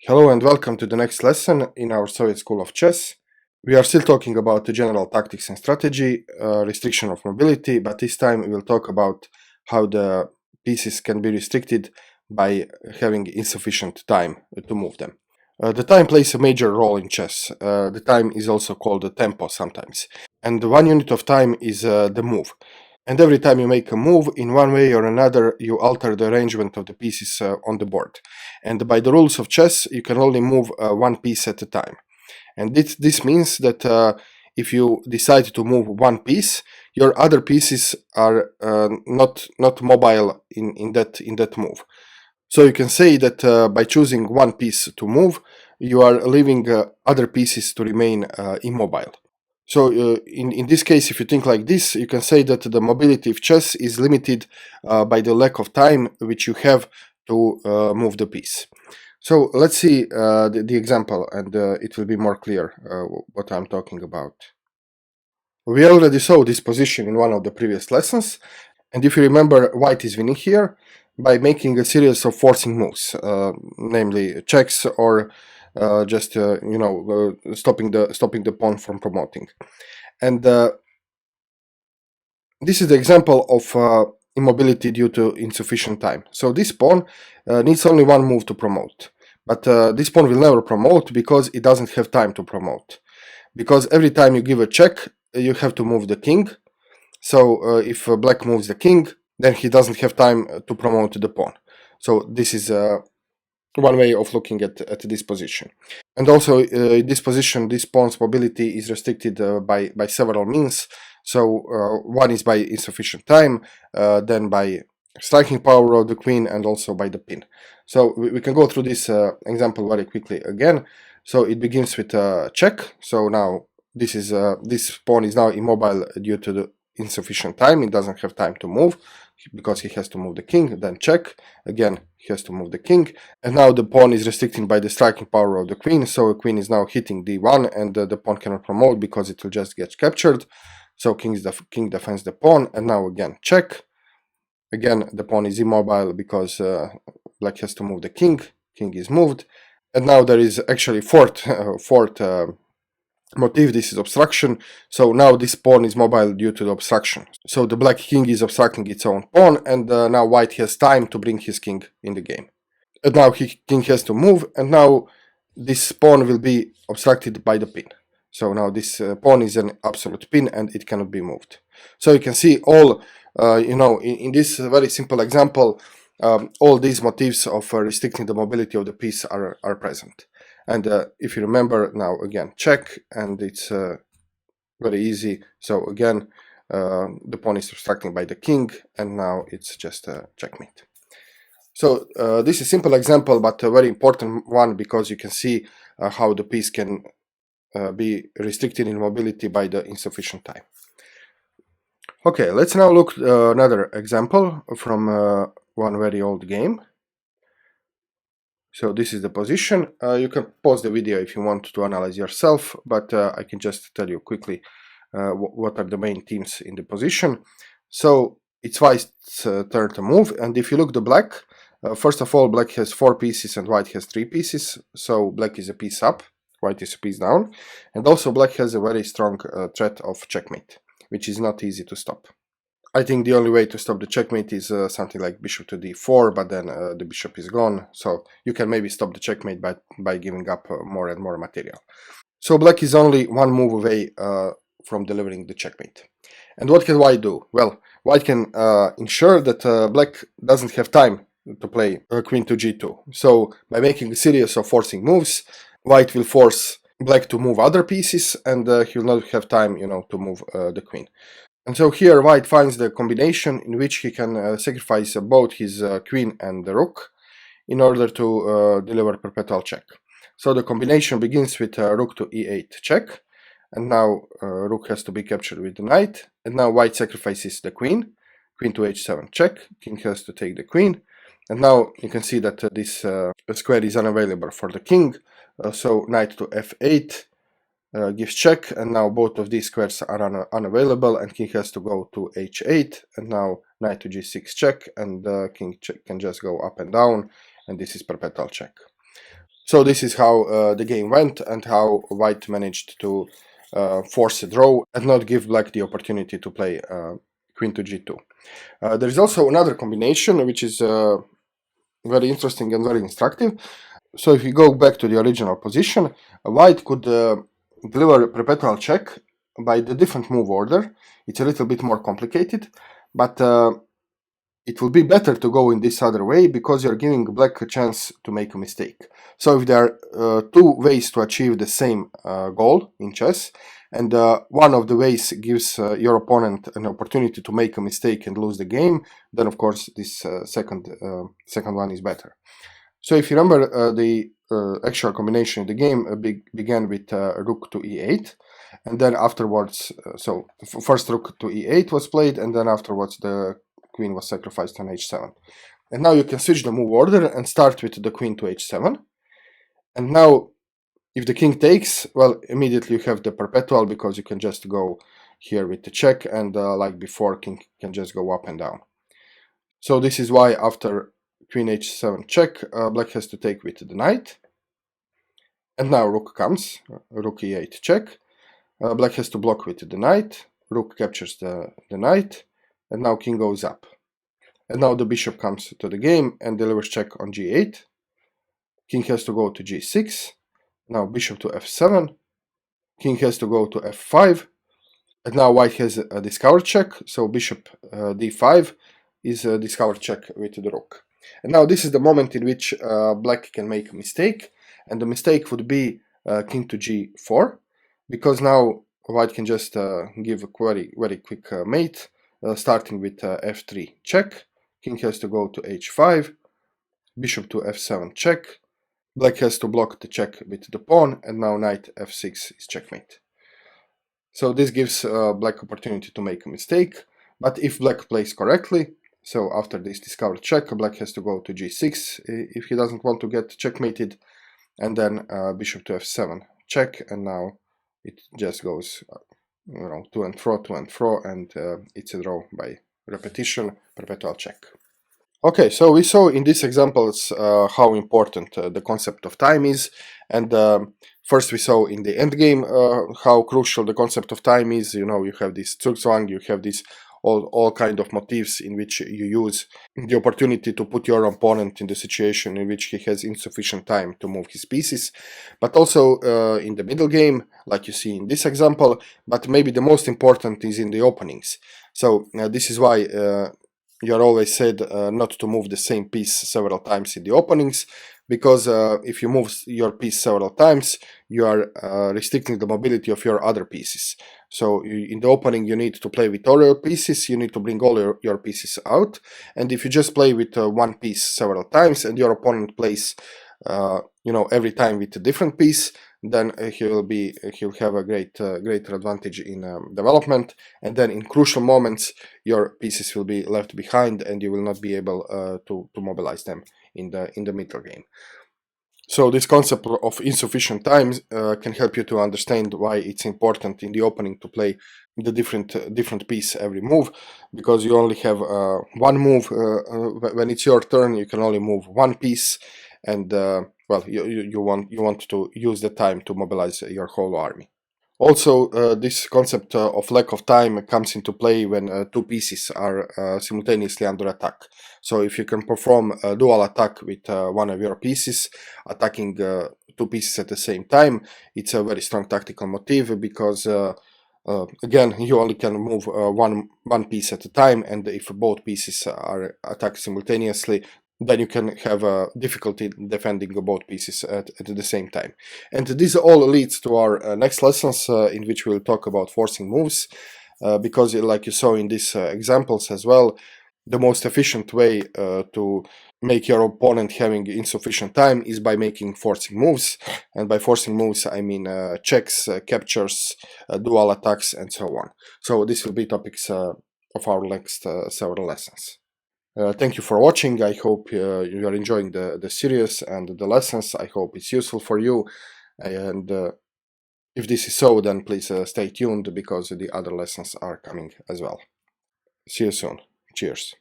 Hello and welcome to the next lesson in our Soviet School of Chess. We are still talking about the general tactics and strategy, restriction of mobility, but this time we will talk about how the pieces can be restricted by having insufficient time to move them. The time plays a major role in chess. The time is also called the tempo sometimes. And the one unit of time is the move. And every time you make a move, in one way or another, you alter the arrangement of the pieces on the board. And by the rules of chess, you can only move one piece at a time. And this means that if you decide to move one piece, your other pieces are not mobile in that move. So you can say that by choosing one piece to move, you are leaving other pieces to remain immobile. So in this case, if you think like this, you can say that the mobility of chess is limited by the lack of time which you have to move the piece. So let's see the example, and it will be more clear what I'm talking about. We already saw this position in one of the previous lessons, and if you remember, white is winning here by making a series of forcing moves, namely checks or just stopping the pawn from promoting. And this is the example of immobility due to insufficient time. So this pawn needs only one move to promote, but this pawn will never promote because it doesn't have time to promote. Because every time you give a check, you have to move the king. So if black moves the king, then he doesn't have time to promote the pawn. So this is one way of looking at this position. And also in this position, this pawn's mobility is restricted by several means. So one is by insufficient time, then by striking power of the queen, and also by the pin. So we can go through this example very quickly again. So it begins with a check. So now this pawn is now immobile due to the insufficient time. It doesn't have time to move because he has to move the king. Then check again, he has to move the king, and now the pawn is restricted by the striking power of the queen. So the queen is now hitting d1, and the pawn cannot promote because it will just get captured. So king defends the pawn, and now again check. Again, the pawn is immobile because black has to move the king. King is moved, and now there is actually fourth motif. This is obstruction. So now this pawn is mobile due to the obstruction. So the black king is obstructing its own pawn, and now white has time to bring his king in the game. And now king has to move, and now this pawn will be obstructed by the pin. So now this pawn is an absolute pin, and it cannot be moved. So you can see all, in this very simple example, all these motifs of restricting the mobility of the piece are present. And if you remember, now again check, and it's very easy. So again, the pawn is obstructing by the king, and now it's just a checkmate. So this is a simple example, but a very important one, because you can see how the piece can be restricted in mobility by the insufficient time. Okay, let's now look another example from one very old game. So this is the position. You can pause the video if you want to analyze yourself, but I can just tell you quickly what are the main themes in the position. So it's white's turn to move, and if you look the black, first of all, black has 4 pieces and white has 3 pieces. So black is a piece up, white is a piece down, and also black has a very strong threat of checkmate, which is not easy to stop. I think the only way to stop the checkmate is something like bishop to d4, but then the bishop is gone. So you can maybe stop the checkmate by giving up more and more material. So black is only one move away from delivering the checkmate. And what can white do? Well, white can ensure that black doesn't have time to play queen to g2. So by making a series of forcing moves, white will force black to move other pieces, and he will not have time, to move the queen. And so here white finds the combination in which he can sacrifice both his queen and the rook in order to deliver perpetual check. So the combination begins with rook to e8 check, and now rook has to be captured with the knight, and now white sacrifices the queen, queen to h7 check, king has to take the queen, and now you can see that this square is unavailable for the king, so knight to f8 gives check, and now both of these squares are unavailable, and king has to go to h8, and now knight to g6 check, and king can just go up and down, and this is perpetual check. So this is how the game went and how white managed to force a draw and not give black the opportunity to play queen to g2. There is also another combination which is very interesting and very instructive. So if you go back to the original position, white could deliver a perpetual check by the different move order. It's a little bit more complicated, but it will be better to go in this other way because you're giving black a chance to make a mistake. So if there are two ways to achieve the same goal in chess, and one of the ways gives your opponent an opportunity to make a mistake and lose the game, then of course this second one is better. So if you remember, the actual combination in the game began with rook to e8, and then afterwards, first rook to e8 was played, and then afterwards the queen was sacrificed on h7. And now you can switch the move order and start with the queen to h7. And now, if the king takes, well, immediately you have the perpetual because you can just go here with the check, and like before, king can just go up and down. So this is why after queen h7 check, black has to take with the knight. And now rook comes, rook e8 check. Black has to block with the knight. Rook captures the knight. And now king goes up. And now the bishop comes to the game and delivers check on g8. King has to go to g6. Now bishop to f7. King has to go to f5. And now white has a discovered check. So bishop d5 is a discovered check with the rook. And now this is the moment in which black can make a mistake. And the mistake would be king to g4. Because now white can just give a very, very quick mate. Starting with f3 check. King has to go to h5, bishop to f7 check. Black has to block the check with the pawn, and now knight f6 is checkmate. So this gives black opportunity to make a mistake, but if black plays correctly, so after this discovered check, black has to go to g6 if he doesn't want to get checkmated, and then bishop to f7 check, and now it just goes to and fro, and it's a draw by repetition, perpetual check. Okay, so we saw in these examples how important the concept of time is, and first we saw in the endgame how crucial the concept of time is. You have this Zugzwang, you have this all kind of motifs in which you use the opportunity to put your opponent in the situation in which he has insufficient time to move his pieces, but also in the middle game, like you see in this example, but maybe the most important is in the openings. So this is why you're always said not to move the same piece several times in the openings, because if you move your piece several times, you are restricting the mobility of your other pieces. So in the opening, you need to play with all your pieces, you need to bring all your pieces out, and if you just play with one piece several times and your opponent plays every time with a different piece, then he'll have a greater advantage in development, and then in crucial moments your pieces will be left behind and you will not be able to mobilize them in the middle game. So this concept of insufficient time can help you to understand why it's important in the opening to play the different piece every move, because you only have one move. When it's your turn, you can only move one piece, and you want to use the time to mobilize your whole army. Also, this concept of lack of time comes into play when two pieces are simultaneously under attack. So if you can perform a dual attack with one of your pieces, attacking two pieces at the same time, it's a very strong tactical motive, because again, you only can move one piece at a time, and if both pieces are attacked simultaneously, then you can have difficulty defending both pieces at the same time. And this all leads to our next lessons, in which we'll talk about forcing moves, because like you saw in these examples as well, the most efficient way to make your opponent having insufficient time is by making forcing moves. And by forcing moves, I mean checks, captures, dual attacks, and so on. So this will be topics of our next several lessons. Thank you for watching. I hope you are enjoying the series and the lessons. I hope it's useful for you. And if this is so, then please stay tuned, because the other lessons are coming as well. See you soon. Cheers.